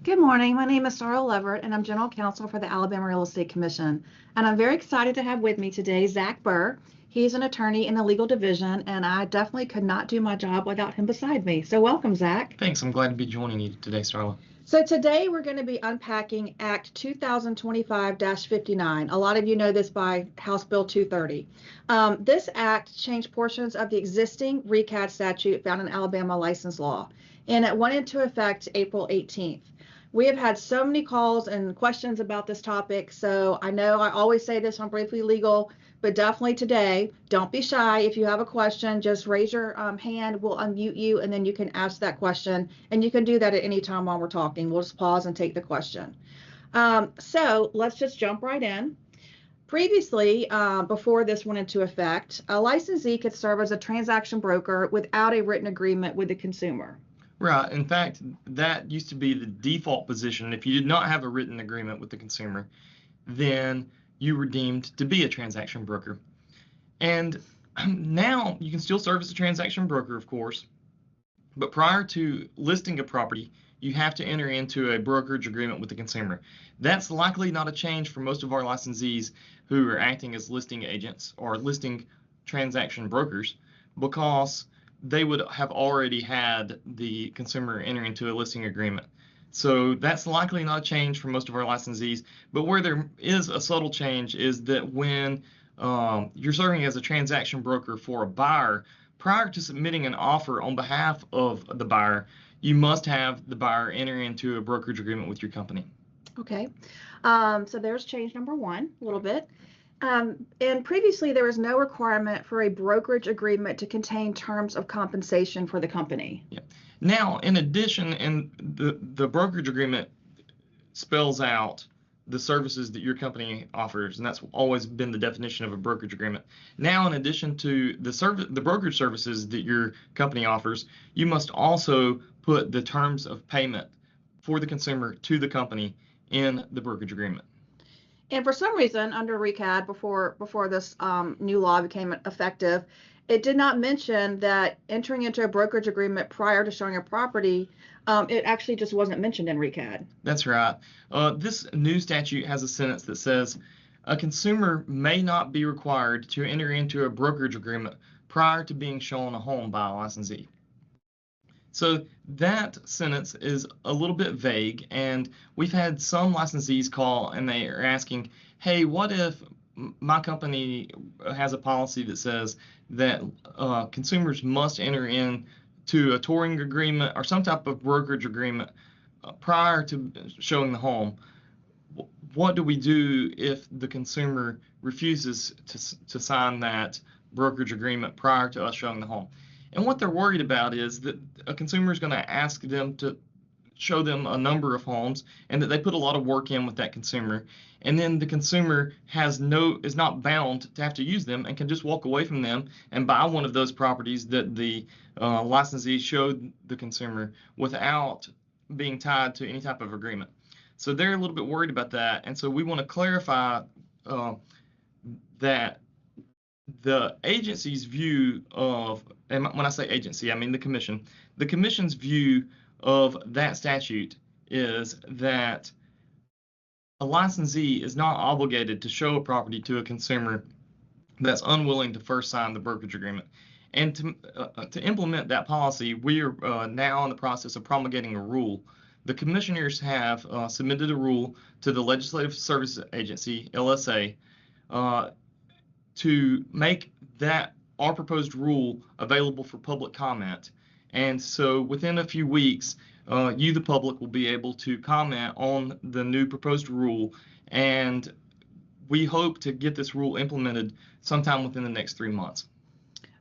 Good morning. My name is Sarah Leverett, and I'm General Counsel for the Alabama Real Estate Commission. And I'm very excited to have with me today Zach Burr. He's an attorney in the legal division, and I definitely could not do my job without him beside me. So welcome, Zach. Thanks. I'm glad to be joining you today, Starla. So today we're going to be unpacking Act 2025-59. A lot of you know this by House Bill 230. This act changed portions of the existing RECAD statute found in Alabama license law, and it went into effect April 18th. We have had so many calls and questions about this topic, so I know I always say this on Briefly Legal, but definitely today, don't be shy. If you have a question, just raise your hand, we'll unmute you, and then you can ask that question, and you can do that at any time while we're talking. We'll just pause and take the question. So let's just jump right in. Previously, before this went into effect, a licensee could serve as a transaction broker without a written agreement with the consumer. Right. In fact, that used to be the default position. If you did not have a written agreement with the consumer, then you were deemed to be a transaction broker. And now you can still serve as a transaction broker, of course, but prior to listing a property, you have to enter into a brokerage agreement with the consumer. That's likely not a change for most of our licensees who are acting as listing agents or listing transaction brokers, because they would have already had the consumer enter into a listing agreement. So that's likely not a change for most of our licensees. But where there is a subtle change is that when you're serving as a transaction broker for a buyer, prior to submitting an offer on behalf of the buyer, you must have the buyer enter into a brokerage agreement with your company. Okay, so there's change number one, a little bit. And previously, there was no requirement for a brokerage agreement to contain terms of compensation for the company. Yeah. Now, in addition, and the brokerage agreement spells out the services that your company offers, and that's always been the definition of a brokerage agreement. Now, in addition to the brokerage services that your company offers, you must also put the terms of payment for the consumer to the company in the brokerage agreement. And for some reason, under RECAD, before this new law became effective, it did not mention that entering into a brokerage agreement prior to showing a property, it actually just wasn't mentioned in RECAD. That's right. This new statute has a sentence that says, a consumer may not be required to enter into a brokerage agreement prior to being shown a home by a licensee. So that sentence is a little bit vague, and we've had some licensees call and they are asking, hey, what if my company has a policy that says that consumers must enter into a touring agreement or some type of brokerage agreement prior to showing the home? What do we do if the consumer refuses to sign that brokerage agreement prior to us showing the home? And what they're worried about is that a consumer is going to ask them to show them a number of homes, and that they put a lot of work in with that consumer, and then the consumer is not bound to have to use them and can just walk away from them and buy one of those properties that the licensee showed the consumer without being tied to any type of agreement. So they're a little bit worried about that, and so we want to clarify that the agency's view of, and when I say agency, I mean the commission's view of that statute is that a licensee is not obligated to show a property to a consumer that's unwilling to first sign the brokerage agreement. And to implement that policy, we are now in the process of promulgating a rule. The commissioners have submitted a rule to the Legislative Services Agency, LSA, to make our proposed rule available for public comment. And so within a few weeks, you, the public, will be able to comment on the new proposed rule, and we hope to get this rule implemented sometime within the next 3 months.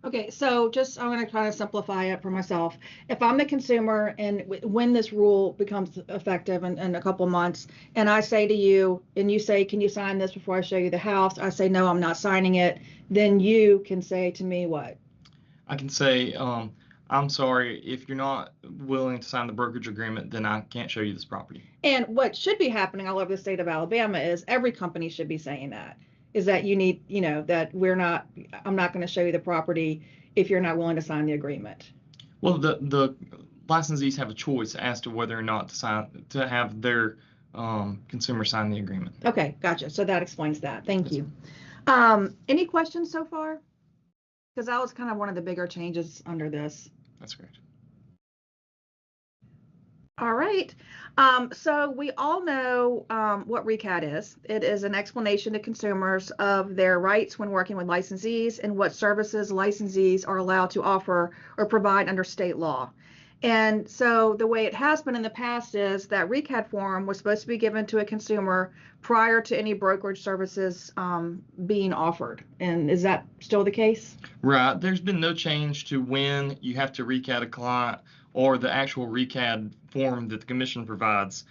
Okay, so I'm going to try to simplify it for myself. If I'm the consumer and when this rule becomes effective in a couple months, and I say to you, and you say, can you sign this before I show you the house? I say, no, I'm not signing it. Then you can say to me what? I can say, I'm sorry, if you're not willing to sign the brokerage agreement, then I can't show you this property. And what should be happening all over the state of Alabama is every company should be saying that. Is that you need, that I'm not going to show you the property if you're not willing to sign the agreement. Well, the licensees have a choice as to whether or not to have their consumer sign the agreement. Okay, gotcha. So that explains that. Thank you. Any questions so far? Because that was kind of one of the bigger changes under this. That's correct. All right. So we all know what RECAD is. It is an explanation to consumers of their rights when working with licensees and what services licensees are allowed to offer or provide under state law. And so the way it has been in the past is that RECAD form was supposed to be given to a consumer prior to any brokerage services being offered. And is that still the case? Right. There's been no change to when you have to RECAD a client or the actual RECAD form that the commission provides.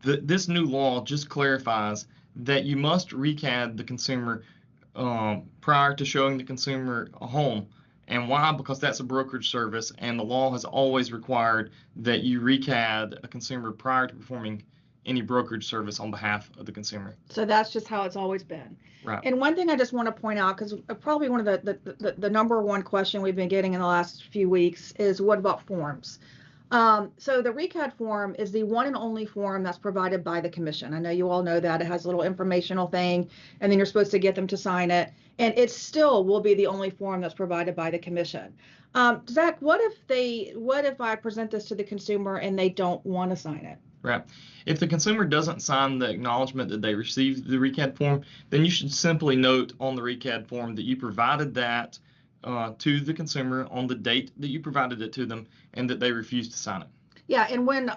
This new law just clarifies that you must RECAD the consumer prior to showing the consumer a home. And why? Because that's a brokerage service, and the law has always required that you RECAD a consumer prior to performing any brokerage service on behalf of the consumer. So that's just how it's always been. Right. And one thing I just want to point out, because probably one of the number one question we've been getting in the last few weeks is, what about forms? So the RECAD form is the one and only form that's provided by the commission. I know you all know that. It has a little informational thing, and then you're supposed to get them to sign it. And it still will be the only form that's provided by the commission. Zach, what if I present this to the consumer and they don't want to sign it? Right. If the consumer doesn't sign the acknowledgement that they received the RECAD form, then you should simply note on the RECAD form that you provided that to the consumer on the date that you provided it to them, and that they refused to sign it. Yeah, and when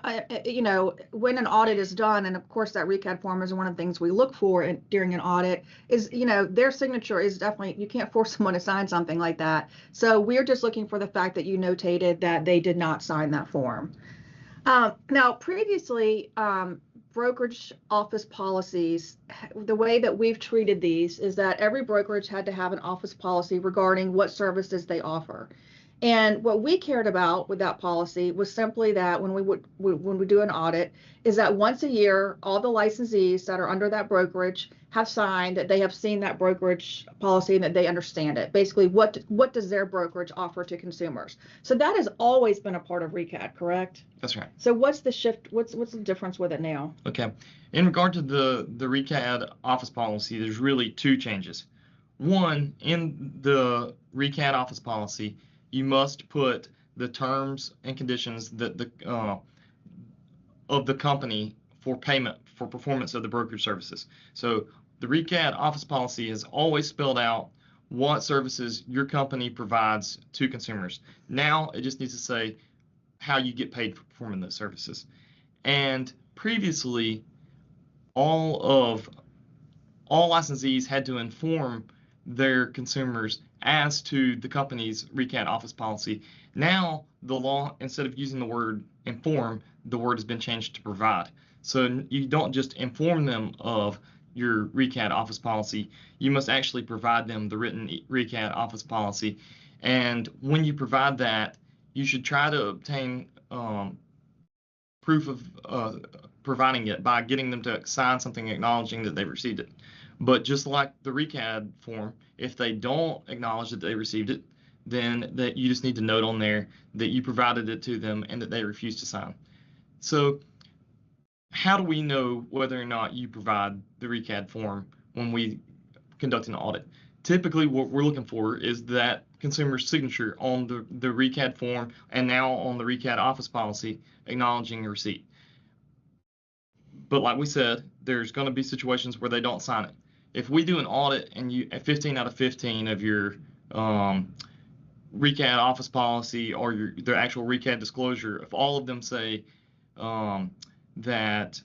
when an audit is done, and of course that RECAD form is one of the things we look for during an audit, is their signature is definitely, you can't force someone to sign something like that. So we're just looking for the fact that you notated that they did not sign that form. Now, previously, brokerage office policies, the way that we've treated these is that every brokerage had to have an office policy regarding what services they offer. And what we cared about with that policy was simply that when we do an audit, is that once a year, all the licensees that are under that brokerage have signed that they have seen that brokerage policy and that they understand it. Basically, what does their brokerage offer to consumers? So that has always been a part of RECAD, correct? That's right. So what's the shift? What's the difference with it now? Okay. In regard to the RECAD office policy, there's really two changes. One, in the RECAD office policy, you must put the terms and conditions that of the company for payment for performance of the brokerage services. So the RECAD office policy has always spelled out what services your company provides to consumers. Now it just needs to say how you get paid for performing those services. And previously, all licensees had to inform their consumers as to the company's RECAD office policy. Now the law, instead of using the word inform, the word has been changed to provide. So you don't just inform them of your RECAD office policy, you must actually provide them the written RECAD office policy. And when you provide that, you should try to obtain proof of providing it by getting them to sign something acknowledging that they received it. But just like the RECAD form, if they don't acknowledge that they received it, then that you just need to note on there that you provided it to them and that they refused to sign. So how do we know whether or not you provide the RECAD form when we conduct an audit? Typically, what we're looking for is that consumer's signature on the RECAD form and now on the RECAD office policy acknowledging the receipt. But like we said, there's going to be situations where they don't sign it. If we do an audit and you at 15 out of 15 of your RECAD office policy or the actual RECAD disclosure, if all of them say that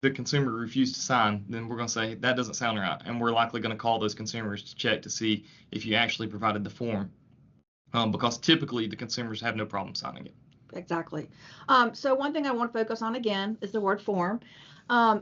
the consumer refused to sign, then we're going to say that doesn't sound right, and we're likely going to call those consumers to check to see if you actually provided the form, because typically the consumers have no problem signing it. Exactly. So one thing I want to focus on again is the word form.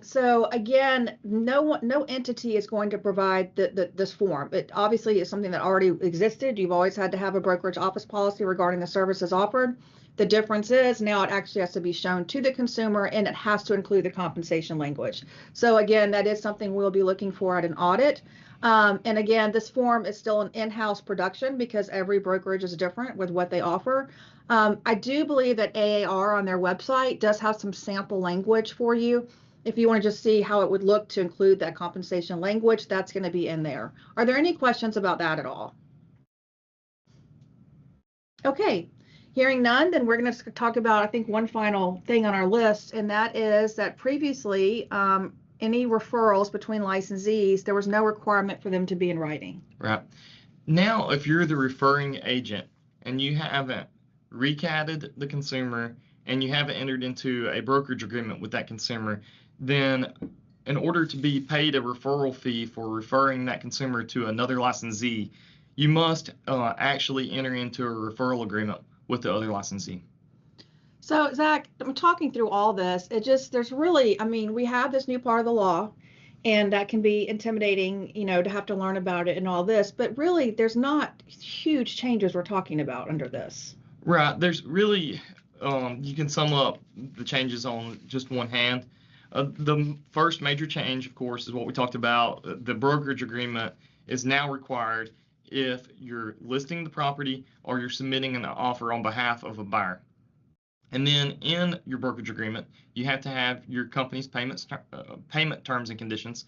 So again, no entity is going to provide this form. It obviously is something that already existed. You've always had to have a brokerage office policy regarding the services offered. The difference is now it actually has to be shown to the consumer, and it has to include the compensation language. So again, that is something we'll be looking for at an audit. And again, this form is still an in-house production because every brokerage is different with what they offer. I do believe that AAR on their website does have some sample language for you. If you want to just see how it would look to include that compensation language, that's going to be in there. Are there any questions about that at all? Okay, hearing none, then we're going to talk about, I think, one final thing on our list, and that is that previously, any referrals between licensees, there was no requirement for them to be in writing. Right. Now, if you're the referring agent and you haven't RECADed the consumer and you haven't entered into a brokerage agreement with that consumer, then in order to be paid a referral fee for referring that consumer to another licensee, you must actually enter into a referral agreement with the other licensee. So Zach, I'm talking through all this. There's really, I mean, we have this new part of the law, and that can be intimidating, to have to learn about it and all this, but really there's not huge changes we're talking about under this. Right. There's really, you can sum up the changes on just one hand. The first major change, of course, is what we talked about. The brokerage agreement is now required if you're listing the property or you're submitting an offer on behalf of a buyer. And then in your brokerage agreement, you have to have your company's payment terms and conditions,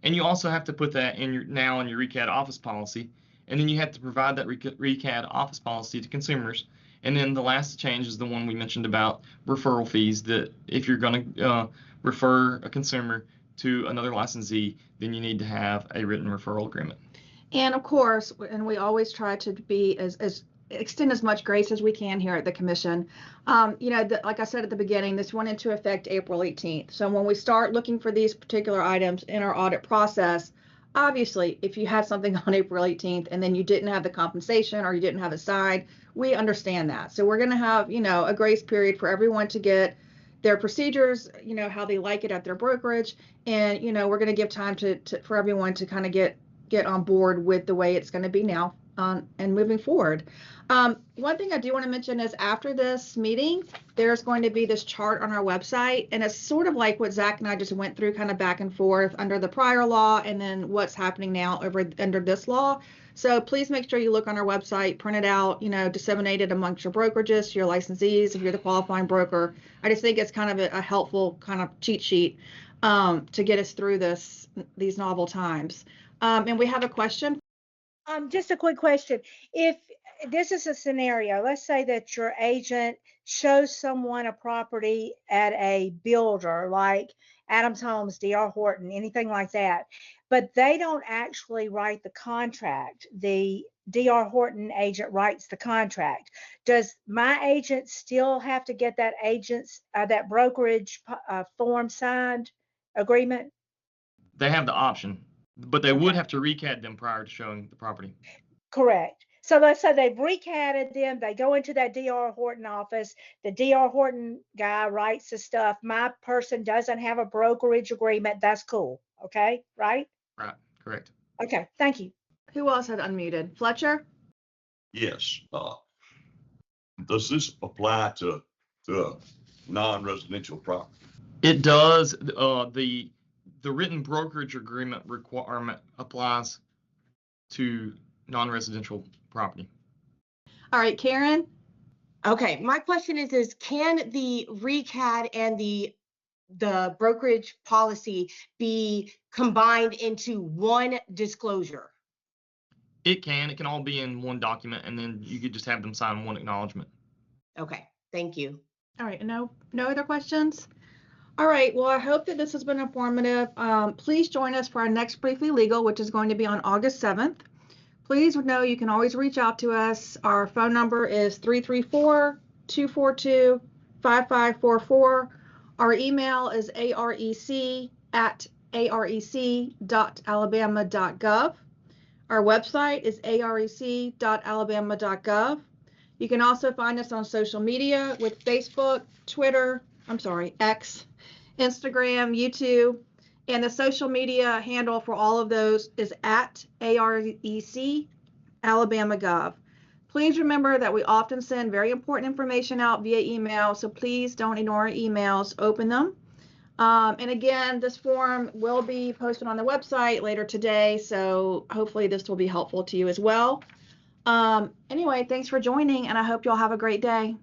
and you also have to put that in your RECAD office policy, and then you have to provide that RECAD office policy to consumers. And then the last change is the one we mentioned about referral fees, that if you're going to refer a consumer to another licensee, then you need to have a written referral agreement. And of course, and we always try to be as extend as much grace as we can here at the commission. Like I said at the beginning, this went into effect April 18th. So when we start looking for these particular items in our audit process, obviously, if you had something on April 18th and then you didn't have the compensation or you didn't have it signed, we understand that. So we're going to have, a grace period for everyone to get their procedures, how they like it at their brokerage. And, we're going to give time for everyone to kind of get on board with the way it's going to be now and moving forward. One thing I do want to mention is after this meeting, there's going to be this chart on our website, and it's sort of like what Zach and I just went through kind of back and forth under the prior law and then what's happening now under this law. So please make sure you look on our website, print it out, disseminate it amongst your brokerages, your licensees, if you're the qualifying broker. I just think it's kind of a helpful kind of cheat sheet to get us through these novel times. And we have a question. Just a quick question. If this is a scenario, let's say that your agent shows someone a property at a builder like Adams Homes, D.R. Horton, anything like that, but they don't actually write the contract. The D.R. Horton agent writes the contract. Does my agent still have to get that that brokerage form signed agreement? They have the option, but they would have to RECAD them prior to showing the property. Correct. So let's say they've RECADed them, they go into that D.R. Horton office, the D.R. Horton guy writes the stuff, my person doesn't have a brokerage agreement, that's cool, okay, right? Right, correct. Okay, thank you. Who else had unmuted? Fletcher? Yes. Does this apply to non-residential property? It does. The written brokerage agreement requirement applies to non-residential property. All right, Karen? Okay, my question is can the RECAD and the brokerage policy be combined into one disclosure? It can all be in one document, and then you could just have them sign one acknowledgement. Okay, thank you. All right, no other questions? All right, well, I hope that this has been informative. Please join us for our next Briefly Legal, which is going to be on August 7th. Please know you can always reach out to us. Our phone number is 334-242-5544. Our email is arec@arec.alabama.gov. Our website is arec.alabama.gov. You can also find us on social media with Facebook, X, Instagram, YouTube, and the social media handle for all of those is @AREC Alabama Gov. Please remember that we often send very important information out via email, so please don't ignore our emails, open them. And again, this form will be posted on the website later today, so hopefully this will be helpful to you as well. Anyway, thanks for joining, and I hope you'll have a great day.